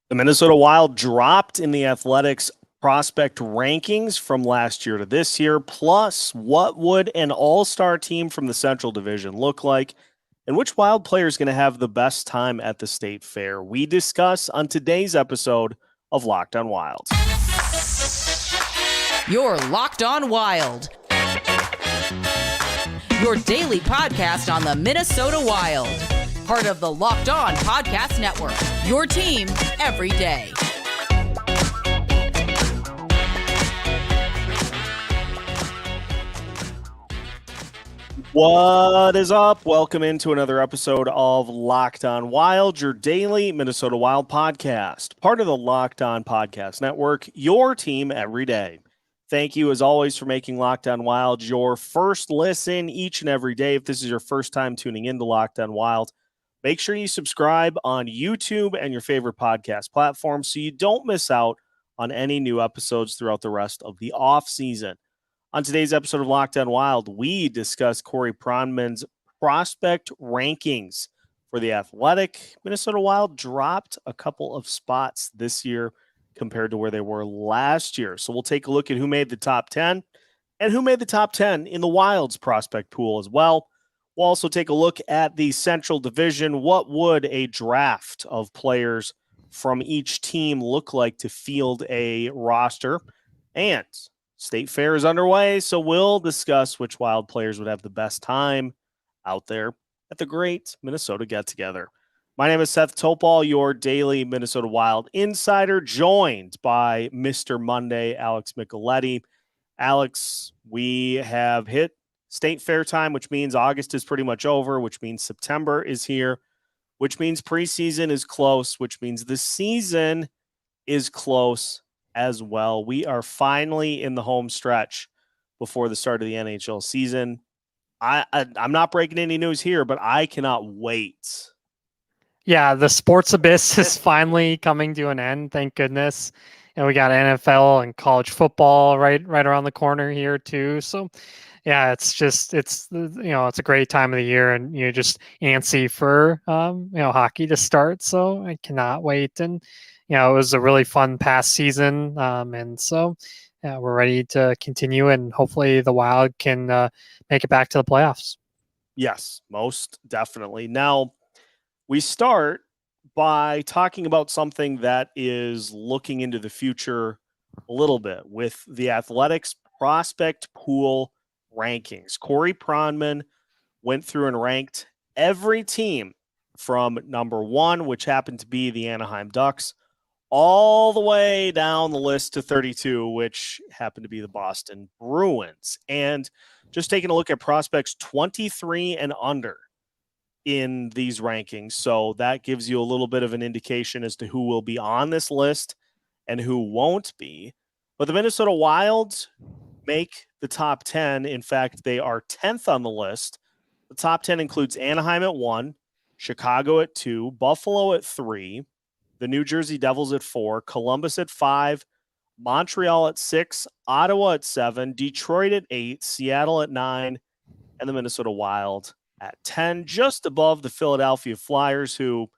The Minnesota Wild dropped in the Athletics prospect rankings from last year to this year. Plus, what would an all-star team from the Central Division look like? And which Wild player is going to have the best time at the state fair? We discuss on today's episode of Locked on Wild. You're Locked on Wild, your daily podcast on the Minnesota Wild. Part of the Locked On Podcast Network, your team every day. What is up? Welcome into another episode of Locked on Wild, your daily Minnesota Wild podcast. Part of the Locked on Podcast Network, your team every day. Thank you, as always, for making Locked on Wild your first listen each and every day. If this is your first time tuning into Locked on Wild, make sure you subscribe on YouTube and your favorite podcast platform so you don't miss out on any new episodes throughout the rest of the off season. On today's episode of Locked on Wild, we discuss Corey Pronman's prospect rankings for the Athletic. Minnesota Wild dropped a couple of spots this year compared to where they were last year. So we'll take a look at who made the top 10 and who made the top 10 in the Wild's prospect pool as well. We'll also take a look at the Central Division. What would a draft of players from each team look like to field a roster? And State Fair is underway, so we'll discuss which Wild players would have the best time out there at the great Minnesota get-together. My name is Seth Topal, your daily Minnesota Wild insider, joined by Mr. Monday, Alex Micheletti. Alex, we have hit State Fair time, which means August is pretty much over, which means September is here, which means preseason is close, which means the season is close as well. We are finally in the home stretch before the start of the NHL season. I'm not breaking any news here, but I cannot wait. Yeah, the sports abyss is finally coming to an end, thank goodness. And we got NFL and college football right around the corner here too. So yeah, it's a great time of the year, and you're just antsy for hockey to start. So I cannot wait. And it was a really fun past season, and so we're ready to continue, and hopefully the Wild can make it back to the playoffs. Yes, most definitely. Now, we start by talking about something that is looking into the future a little bit with the Athletics prospect pool rankings. Corey Pronman went through and ranked every team from number 1, which happened to be the Anaheim Ducks, all the way down the list to 32, which happened to be the Boston Bruins. And just taking a look at prospects 23 and under in these rankings. So that gives you a little bit of an indication as to who will be on this list and who won't be. But the Minnesota Wild make the top 10. In fact, they are 10th on the list. The top 10 includes Anaheim at 1, Chicago at 2, Buffalo at 3, the New Jersey Devils at 4, Columbus at 5, Montreal at 6, Ottawa at 7, Detroit at 8, Seattle at 9, and the Minnesota Wild at 10, just above the Philadelphia Flyers, who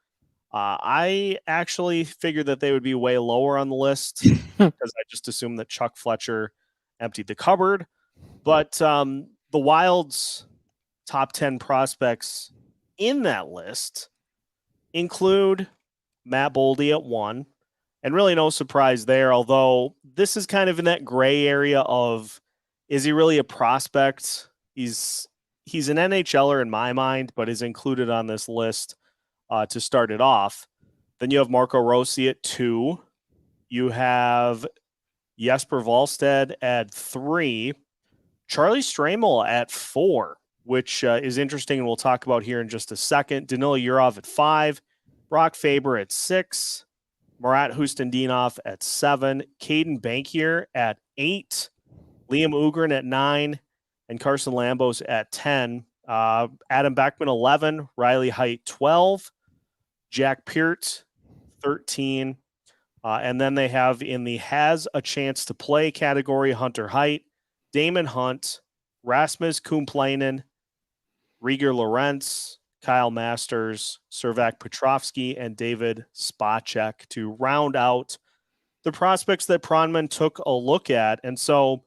I actually figured that they would be way lower on the list because I just assumed that Chuck Fletcher emptied the cupboard. But the Wild's top 10 prospects in that list include Matt Boldy at 1, and really no surprise there, although this is kind of in that gray area of, is he really a prospect? He's an NHLer in my mind, but is included on this list to start it off. Then you have Marco Rossi at 2. You have Jesper Wallstedt at 3. Charlie Stramel at 4, which is interesting, and we'll talk about here in just a second. Danila Yurov at 5. Brock Faber at 6. Marat Hustendinov at 7. Caden Bankier at 8. Liam Ugrin at 9. And Carson Lambos at 10. Adam Beckman, 11. Riley Height, 12. Jack Peart, 13. And then they have in the has a chance to play category Hunter Height, Damon Hunt, Rasmus Kumplainen, Rieger Lorentz, Kyle Masters, Servac Petrovsky, and David Spacek to round out the prospects that Pronman took a look at. And so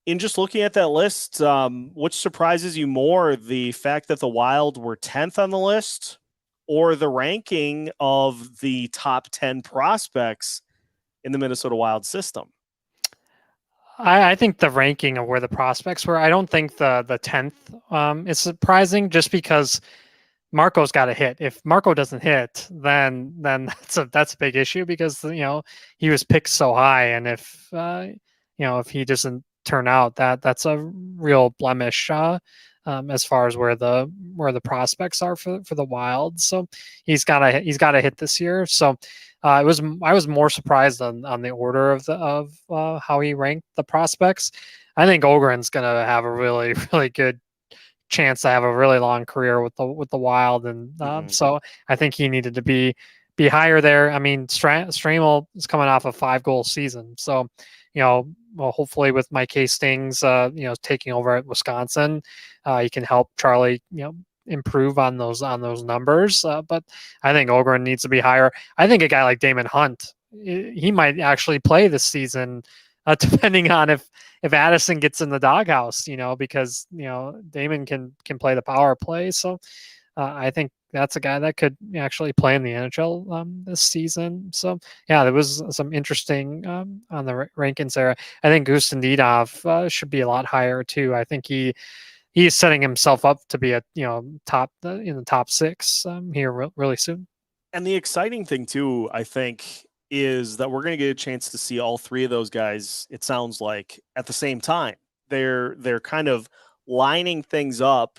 in just looking at that list, which surprises you more, the fact that the Wild were 10th on the list or the ranking of the top 10 prospects in the Minnesota Wild system? I think the ranking of where the prospects were, I don't think the 10th is surprising, just because Marco's got to hit. If Marco doesn't hit, then that's a big issue, because he was picked so high, and if if he doesn't turn out, that's a real blemish as far as where the prospects are for the Wild. So he's got to hit this year. So I was more surprised on the order of how he ranked the prospects. I think Ogren's going to have a really, really good chance to have a really long career with the Wild, and so I think he needed to be higher there. I mean, Stramel is coming off a 5-goal season, so hopefully with Mike Hastings taking over at Wisconsin, he can help Charlie improve on those numbers. But I think Ogren needs to be higher. I think a guy like Damon Hunt, he might actually play this season, depending on if Addison gets in the doghouse, because Damon can play the power play. So I think that's a guy that could actually play in the NHL this season. So yeah, there was some interesting on the rankings there. I think Gustafsson should be a lot higher too. I think he's setting himself up to be a top in the top 6 here really soon. And the exciting thing too, I think, is that we're going to get a chance to see all 3 of those guys, it sounds like, at the same time. They're kind of lining things up.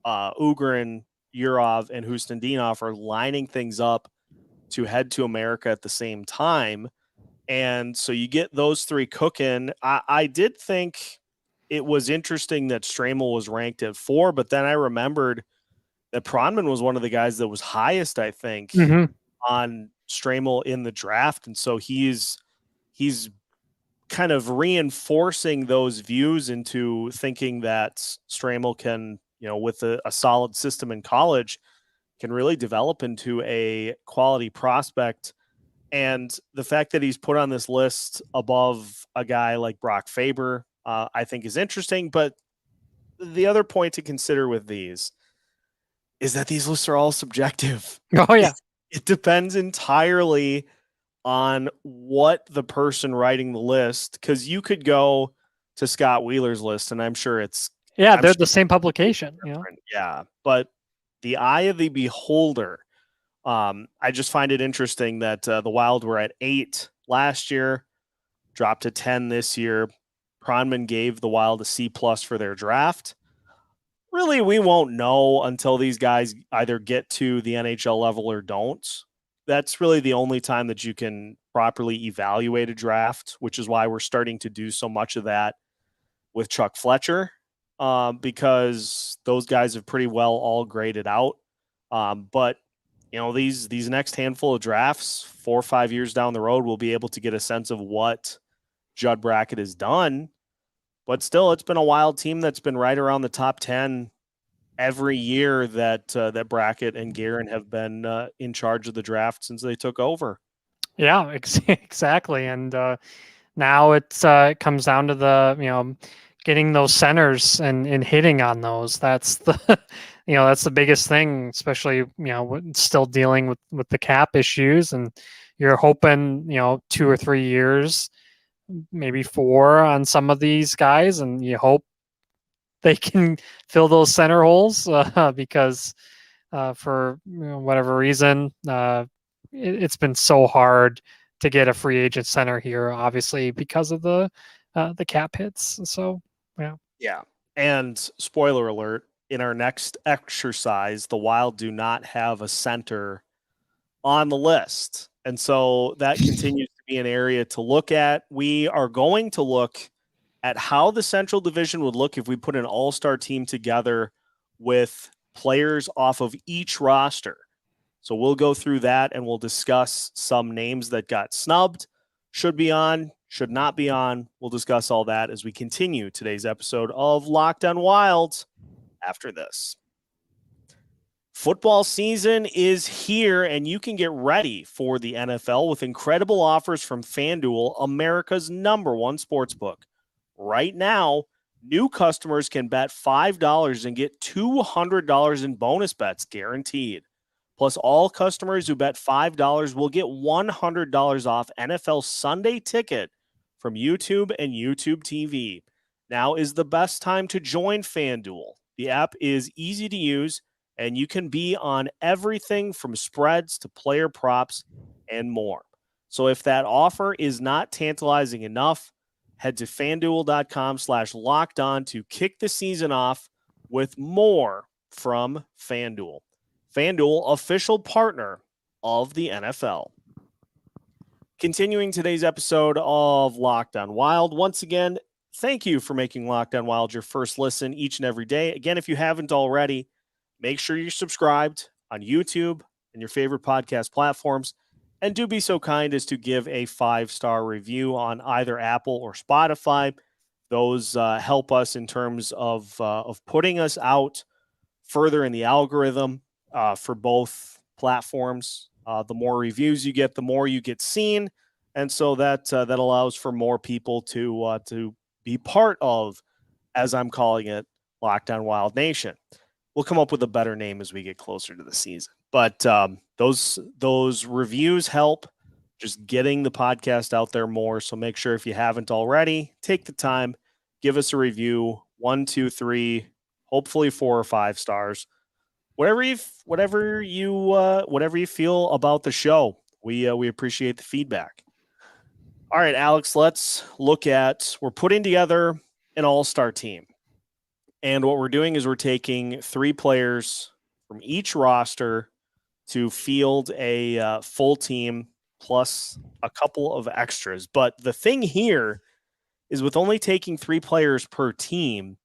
Ugrin, Yurov, and Hustendinov are lining things up to head to America at the same time. And so you get those 3 cooking. I did think it was interesting that Stramel was ranked at 4, but then I remembered that Pronman was one of the guys that was highest, I think, on Stramel in the draft. And so he's kind of reinforcing those views into thinking that Stramel can, with a solid system in college, can really develop into a quality prospect. And the fact that he's put on this list above a guy like Brock Faber, I think is interesting. But the other point to consider with these is that these lists are all subjective. Oh yeah. It depends entirely on what the person writing the list, because you could go to Scott Wheeler's list, and I'm sure they're the same publication. Yeah, but the eye of the beholder. I just find it interesting that the Wild were at 8 last year, dropped to 10 this year. Pronman gave the Wild a C+ for their draft. Really, we won't know until these guys either get to the NHL level or don't. That's really the only time that you can properly evaluate a draft, which is why we're starting to do so much of that with Chuck Fletcher, because those guys have pretty well all graded out. But these next handful of drafts, 4 or 5 years down the road, we'll be able to get a sense of what Judd Brackett has done. But still, it's been a Wild team that's been right around the top 10 every year that Brackett and Guerin have been in charge of the draft since they took over. Yeah, exactly. And now it comes down to the getting those centers and hitting on those. That's the that's the biggest thing, especially still dealing with the cap issues, and you're hoping 2 or 3 years, maybe 4 on some of these guys, and you hope they can fill those center holes because for whatever reason it's been so hard to get a free agent center here, obviously because of the cap hits. So yeah. And spoiler alert, in our next exercise, the Wild do not have a center on the list, and so that continues to be an area to look at. We are going to look at how the Central Division would look if we put an all-star team together with players off of each roster. So we'll go through that, and we'll discuss some names that got snubbed, should be on, should not be on. We'll discuss all that as we continue today's episode of Locked on Wild after this. Football season is here, and you can get ready for the NFL with incredible offers from FanDuel, America's #1 sportsbook. Right now, new customers can bet $5 and get $200 in bonus bets guaranteed. Plus, all customers who bet $5 will get $100 off NFL Sunday Ticket from YouTube and YouTube TV. Now is the best time to join FanDuel. The app is easy to use, and you can be on everything from spreads to player props and more. So if that offer is not tantalizing enough, head to FanDuel.com/lockedon to kick the season off with more from FanDuel. FanDuel, official partner of the NFL. Continuing today's episode of Locked On Wild. Once again, thank you for making Locked On Wild your first listen each and every day. Again, if you haven't already, make sure you're subscribed on YouTube and your favorite podcast platforms. And do be so kind as to give a 5-star review on either Apple or Spotify. Those help us in terms of putting us out further in the algorithm for both platforms. The more reviews you get, the more you get seen. And so that allows for more people to be part of, as I'm calling it, Locked On Wild Nation. We'll come up with a better name as we get closer to the season. But those reviews help just getting the podcast out there more. So make sure, if you haven't already, take the time, give us a review, 1, 2, 3, hopefully 4 or 5 stars. Whatever you feel about the show, we appreciate the feedback. All right, Alex, let's look at, we're putting together an all-star team. And what we're doing is we're taking 3 players from each roster to field a full team plus a couple of extras. But the thing here is, with only taking 3 players per team,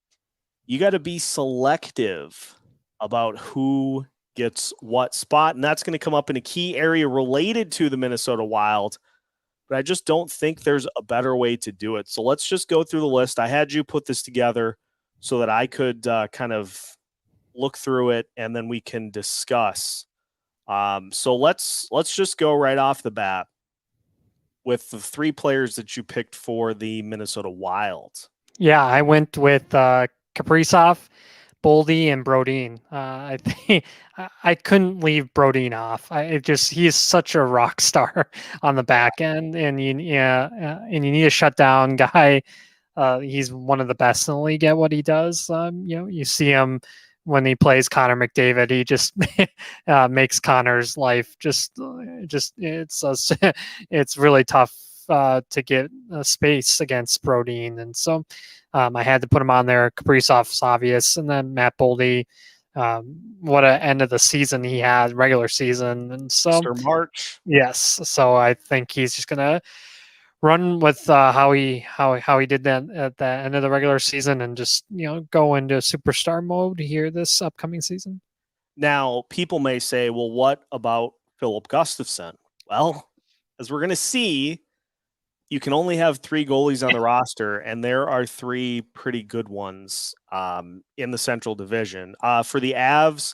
you got to be selective about who gets what spot. And that's going to come up in a key area related to the Minnesota Wild. But I just don't think there's a better way to do it. So let's just go through the list. I had you put this together so that I could kind of look through it, and then we can discuss. So let's just go right off the bat with the 3 players that you picked for the Minnesota Wild. Yeah, I went with Kaprizov, Boldy, and Brodin. I think I couldn't leave Brodin off. He is such a rock star on the back end, and you need a shutdown guy. He's one of the best in the league at what he does. You see him when he plays Connor McDavid. He just makes Connor's life it's really tough to get space against Brodin, and so I had to put him on there. Kaprizov's obvious, and then Matt Boldy. What an end of the season he had, regular season, and so March. Yes, so I think he's just gonna run with how he did that at the end of the regular season, and just go into superstar mode here this upcoming season. Now, people may say, well, what about Filip Gustavsson? Well, as we're going to see, you can only have 3 goalies on the roster, and there are 3 pretty good ones in the Central Division. For the Avs,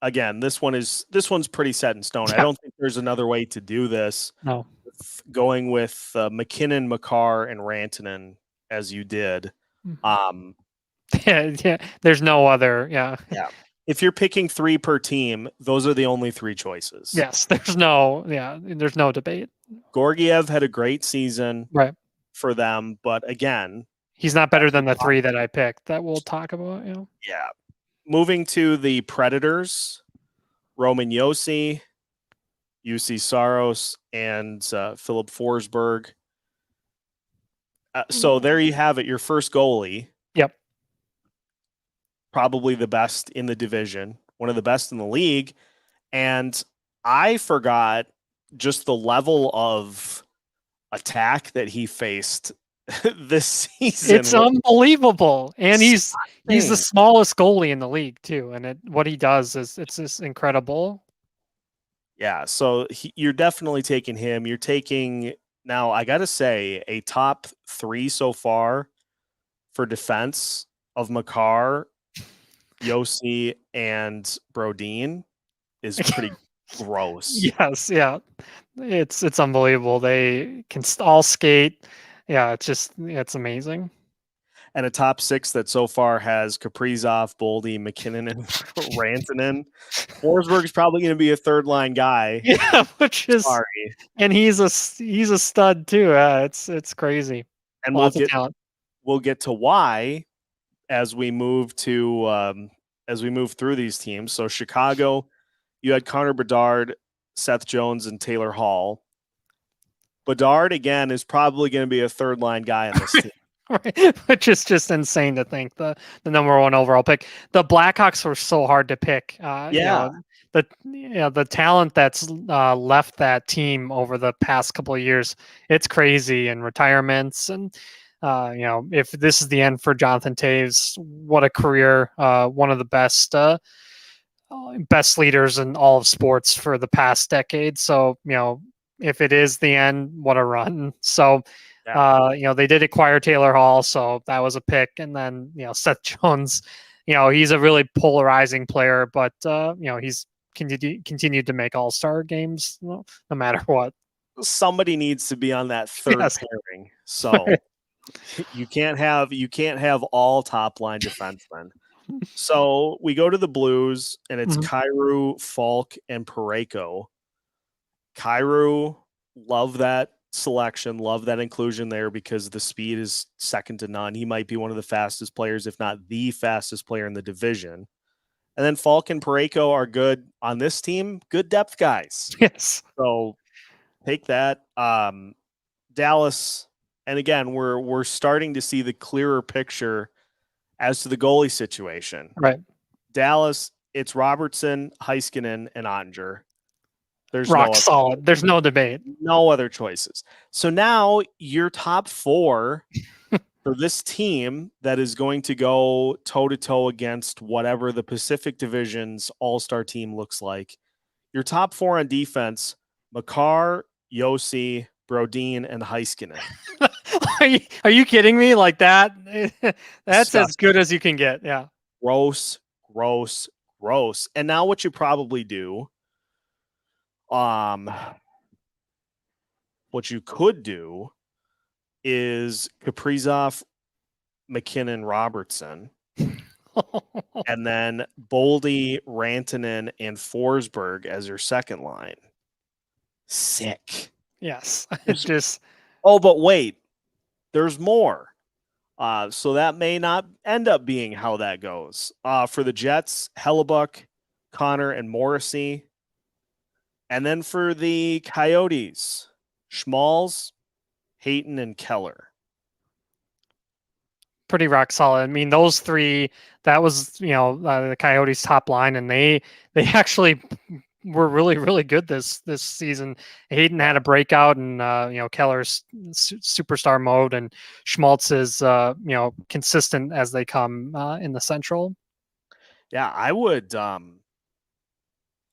again, this one's pretty set in stone. Yeah. I don't think there's another way to do this. No. Going with McKinnon, Makar, and Rantanen as you did. Yeah. There's no other. Yeah. If you're picking 3 per team, those are the only 3 choices. Yes. There's no debate. Georgiev had a great season, right, for them, but again, he's not better than the 3 that I picked that we'll talk about. Yeah. Moving to the Predators, Roman Josi, UC Saros, and Philip Forsberg. So there you have it, your first goalie. Yep. Probably the best in the division, one of the best in the league. And I forgot just the level of attack that he faced this season. It's unbelievable. And he's the smallest goalie in the league too. And what he does it's just incredible. Yeah, so you're definitely taking him. You're taking, now I got to say, a top 3 so far for defense of Makar Yossi and Brodin is pretty gross. Yes, yeah. It's unbelievable. They can all skate. Yeah, it's amazing. And a top 6 that so far has Kaprizov, Boldy, McKinnon, and Rantanen. Forsberg's probably going to be a third line guy. Yeah, which is Sorry. and he's a stud too. It's crazy. And Lots of talent. We'll get to why as we move to as we move through these teams. So Chicago, you had Connor Bedard, Seth Jones, and Taylor Hall. Bedard again is probably going to be a third line guy in this team. Right. Which is just insane to think the number 1 overall pick. The Blackhawks were so hard to pick. The talent that's left that team over the past couple of years, it's crazy, and retirements, and if this is the end for Jonathan Toews, what a career! One of the best leaders in all of sports for the past decade. So if it is the end, what a run! So. Yeah. They did acquire Taylor Hall, so that was a pick. And then, Seth Jones, he's a really polarizing player, but, he's continued to make all-star games no matter what. Somebody needs to be on that third pairing. So you can't have all top line defensemen. So we go to the Blues, and it's Kyrou, Falk, and Parayko. Kyrou, love that selection, love that inclusion there because the speed is second to none. He might be one of the fastest players, if not the fastest player in the division. And then Falk and Parayko are good on this team, good depth guys. Yes. So take that. Dallas, and again, we're starting to see the clearer picture as to the goalie situation. Right. Dallas, it's Robertson, Heiskanen, and Ottinger. There's rock solid. There's no debate. No other choices. So now your top 4 for this team that is going to go toe-to-toe against whatever the Pacific Division's all-star team looks like. Your top 4 on defense, Makar, Yossi, Brodin, and Heiskanen. Are you kidding me? Like that? That's Disgusting. As good as you can get. Yeah. Gross. And now what you probably do, what you could do is Kaprizov, McKinnon, Robertson, and then Boldy, Rantanen, and Forsberg as your second line. Sick. Yes. It's just. Oh, but wait, there's more. So that may not end up being how that goes. For the Jets, Hellebuck, Connor, and Morrissey. And then for the Coyotes, Schmalz, Hayton, and Keller. Pretty rock solid. I mean, those 3, that was, the Coyotes' top line, and they actually were really, really good this season. Hayton had a breakout, and, Keller's superstar mode, and Schmaltz is, consistent as they come in the Central. Yeah, I would.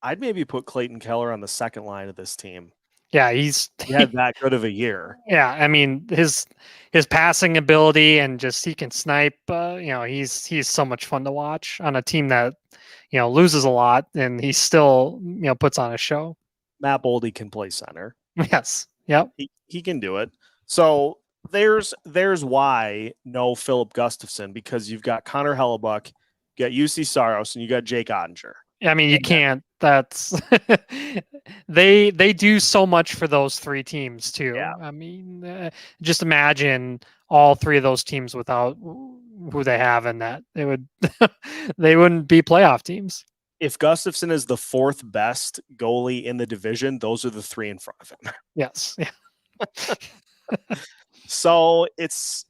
I'd maybe put Clayton Keller on the second line of this team. Yeah, he had that good of a year. Yeah, I mean his passing ability and just he can snipe. He's so much fun to watch on a team that loses a lot, and he still puts on a show. Matt Boldy can play center. Yes. Yep. He can do it. So there's why no Filip Gustavsson, because you've got Connor Hellebuck, you got UC Saros, and you got Jake Ottinger. I mean, you can't. That's they do so much for those 3 teams too. Yeah. I mean, just imagine all 3 of those teams without who they have in that. They wouldn't be playoff teams. If Gustafsson is the 4th best goalie in the division, those are the 3 in front of him. Yes. Yeah. So it's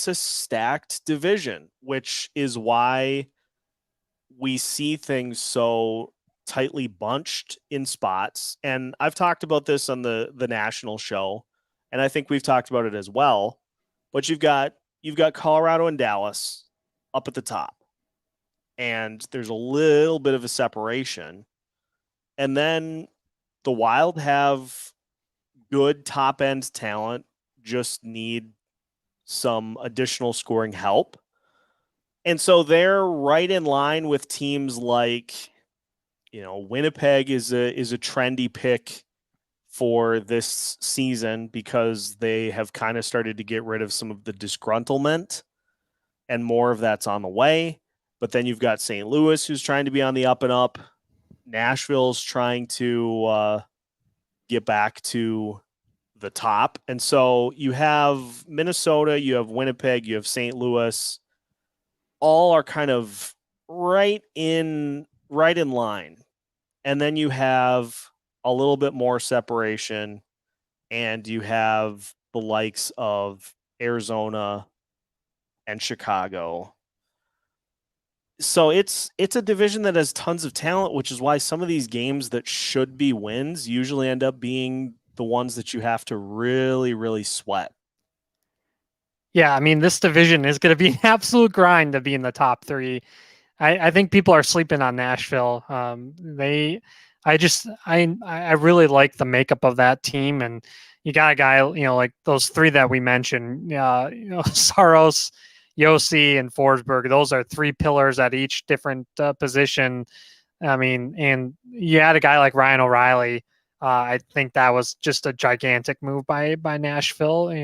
a stacked division, which is why we see things so tightly bunched in spots. And I've talked about this on the national show, and I think we've talked about it as well. But you've got Colorado and Dallas up at the top, and there's a little bit of a separation. And then the Wild have good top end talent, just need some additional scoring help. And so they're right in line with teams like, Winnipeg is a trendy pick for this season because they have kind of started to get rid of some of the disgruntlement, and more of that's on the way. But then you've got St. Louis, who's trying to be on the up and up. Nashville's trying to get back to the top. And so you have Minnesota, you have Winnipeg, you have St. Louis, all are kind of right in line. And then you have a little bit more separation, and you have the likes of Arizona and Chicago. So it's a division that has tons of talent, which is why some of these games that should be wins usually end up being the ones that you have to really, really sweat. Yeah, I mean, this division is going to be an absolute grind to be in the top three. I think people are sleeping on Nashville. I really like the makeup of that team, and you got a guy, like those three that we mentioned, Saros, Yossi, and Forsberg. Those are three pillars at each different position. I mean, and you had a guy like Ryan O'Reilly. I think that was just a gigantic move by Nashville.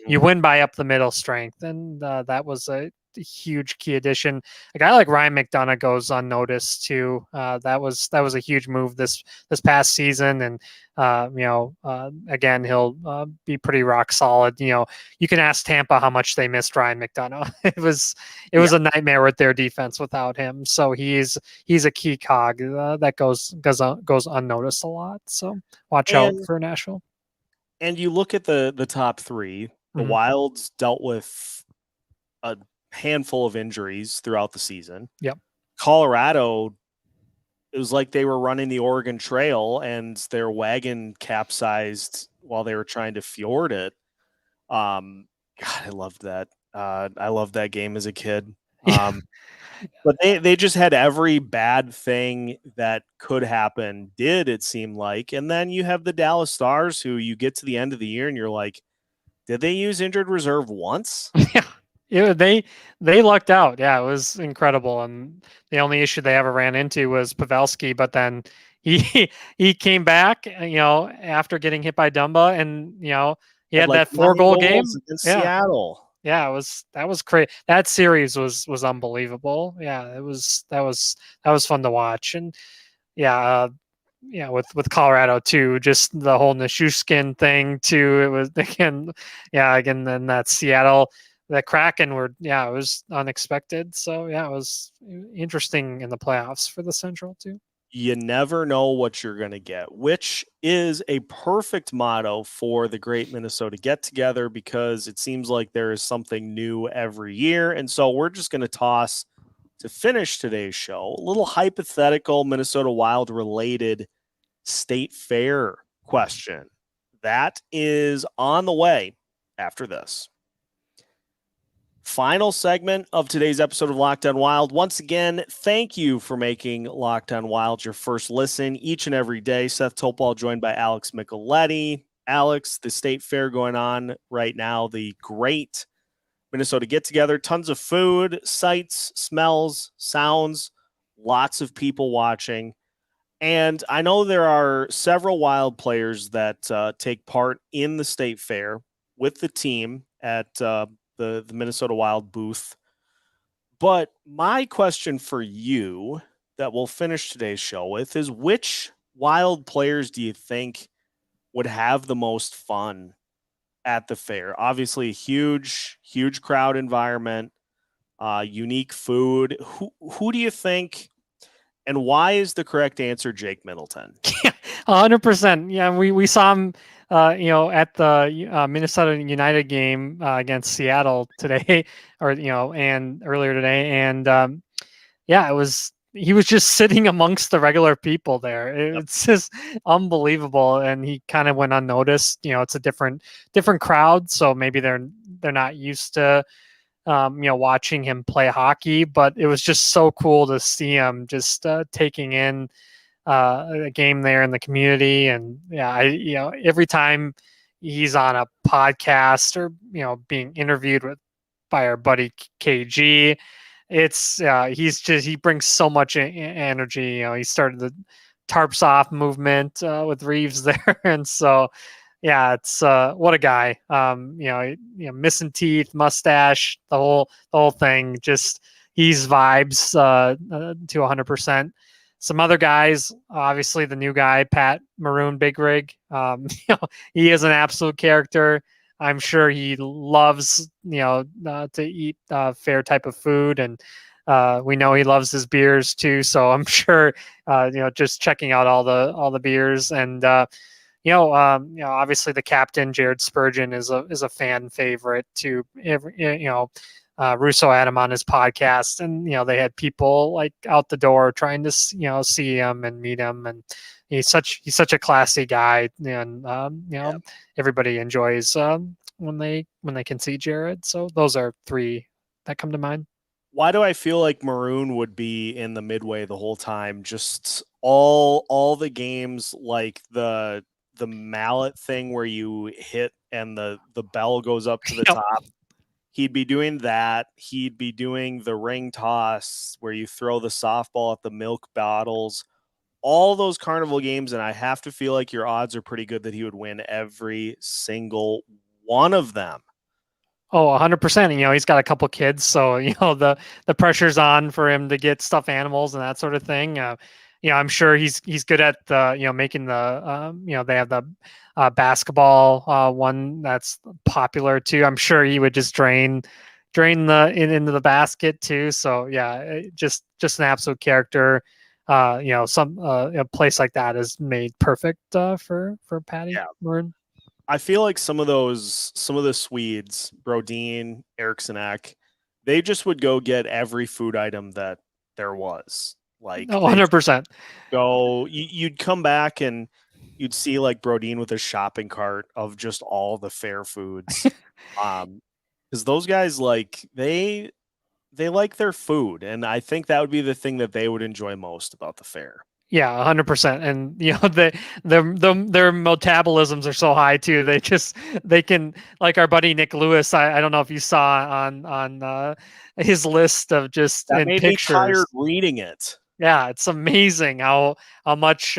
You win by up the middle strength, and that was a huge key addition. A guy like Ryan McDonagh goes unnoticed too. That was a huge move this past season, and again, he'll be pretty rock solid. You can ask Tampa how much they missed Ryan McDonagh. It was a nightmare with their defense without him. So he's a key cog that goes unnoticed a lot. So watch out for Nashville. And you look at the top three. The Wilds dealt with a handful of injuries throughout the season. Yep. Colorado, it was like they were running the Oregon Trail and their wagon capsized while they were trying to fjord it. God, I loved that. I loved that game as a kid. But they just had every bad thing that could happen, it seemed like. And then you have the Dallas Stars, who you get to the end of the year and you're like, did they use injured reserve once? Yeah, they lucked out. Yeah, it was incredible. And the only issue they ever ran into was Pavelski, but then he came back, after getting hit by Dumba, and he had that 4-goal game in Seattle. Yeah, that was crazy. That series was unbelievable. Yeah, that was fun to watch. And with Colorado too, just the whole Nichushkin thing too. It was again, then that Seattle, that Kraken it was unexpected. So it was interesting in the playoffs for the Central too. You never know what you're going to get, which is a perfect motto for the Great Minnesota Get Together, because it seems like there is something new every year. And so we're just going to toss, to finish today's show, a little hypothetical Minnesota Wild related state fair question. That is on the way after this. Final segment of today's episode of Locked On Wild. Once again, thank you for making Locked On Wild your first listen each and every day. Seth Topal joined by Alex Micheletti. Alex, the state fair going on right now, the Great Minnesota Get Together, tons of food, sights, smells, sounds, lots of people watching. And I know there are several Wild players that take part in the state fair with the team at the Minnesota Wild booth. But my question for you that we'll finish today's show with is, which Wild players do you think would have the most fun at the fair? Obviously, huge crowd environment, unique food. Who do you think, and why is the correct answer Jake Middleton? 100%. Yeah, we saw him at the Minnesota United game against Seattle today, and earlier today, and he was just sitting amongst the regular people there. It's just unbelievable, and he kind of went unnoticed. It's a different crowd, so maybe they're not used to watching him play hockey, but it was just so cool to see him just taking in a game there in the community. And every time he's on a podcast or being interviewed by our buddy KG, it's he brings so much energy. He started the tarps off movement with Reeves there, and so yeah, it's what a guy. Missing teeth, mustache, the whole thing. Just he's vibes to 100%. Some other guys, obviously the new guy, Pat Maroon Big Rig. He is an absolute character. I'm sure he loves to eat fair type of food, and we know he loves his beers too. So I'm sure just checking out all the beers and. Obviously the captain Jared Spurgeon is a fan favorite too. Russo had him on his podcast, and they had people like out the door trying to see him and meet him, and he's such a classy guy, and everybody enjoys when they can see Jared. So those are three that come to mind. Why do I feel like Maroon would be in the midway the whole time? Just all the games, like the mallet thing where you hit and the bell goes up to the top. He'd be doing that. He'd be doing the ring toss where you throw the softball at the milk bottles. All those carnival games, and I have to feel like your odds are pretty good that he would win every single one of them. Oh, 100%. He's got a couple kids, so the pressure's on for him to get stuffed animals and that sort of thing. I'm sure he's good at the making the they have the basketball one that's popular too. I'm sure he would just drain into the basket too. So yeah, just an absolute character. A place like that is made perfect for Patty. Yeah. I feel like some of the Swedes, Brodin, Eriksson Ek, they just would go get every food item that there was. Like 100%. Go, you'd come back and you'd see like Brodin with a shopping cart of just all the fair foods. Because those guys they like their food, and I think that would be the thing that they would enjoy most about the fair. Yeah, 100%. And their metabolisms are so high too. They can, like our buddy Nick Lewis. I don't know if you saw on his list of just that in made pictures. Me tired reading it. Yeah, it's amazing how much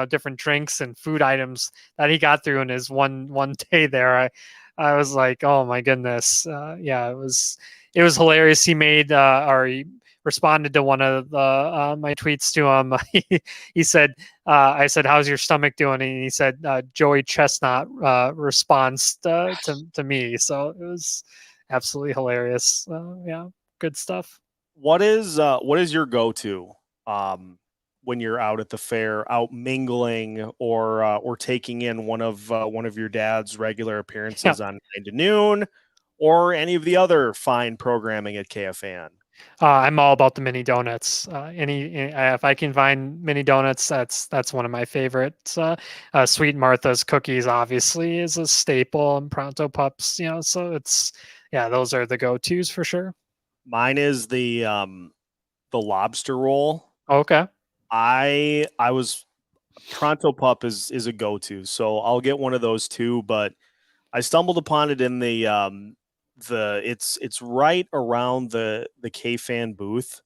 different drinks and food items that he got through in his one day there. I was like, oh my goodness. Yeah, it was hilarious. He made he responded to one of the my tweets to him. He said, I said, how's your stomach doing? And he said, Joey Chestnut response to me. So it was absolutely hilarious. Yeah, good stuff. What is your go-to when you're out at the fair, out mingling or taking in one of your dad's regular appearances on 9 to noon, or any of the other fine programming at KFAN? I'm all about the mini donuts. If I can find mini donuts, that's one of my favorites. Sweet Martha's cookies obviously is a staple, and Pronto Pups. So those are the go-tos for sure. Mine is the lobster roll. Okay. I was Pronto Pup is a go-to, so I'll get one of those too. But I stumbled upon it in it's right around the KFAN booth.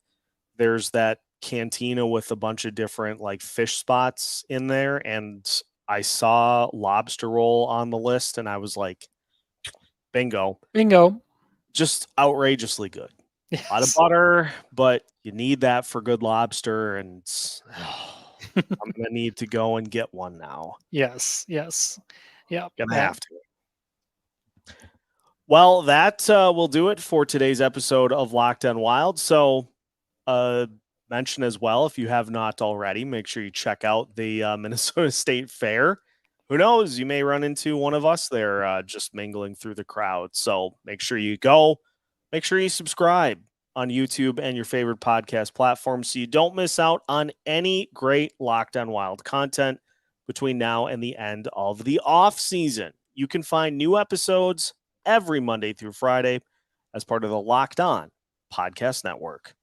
There's that cantina with a bunch of different like fish spots in there, and I saw lobster roll on the list, and I was like, bingo. Just outrageously good. Yes. A lot of butter, but you need that for good lobster, and I'm gonna need to go and get one now. Yes. Yeah. Gonna have to. Well, that will do it for today's episode of Locked On Wild. So, mention as well, if you have not already, make sure you check out the Minnesota State Fair. Who knows? You may run into one of us there just mingling through the crowd. So make sure you go. Make sure you subscribe on YouTube and your favorite podcast platform so you don't miss out on any great Locked On Wild content between now and the end of the off season. You can find new episodes every Monday through Friday as part of the Locked On Podcast Network.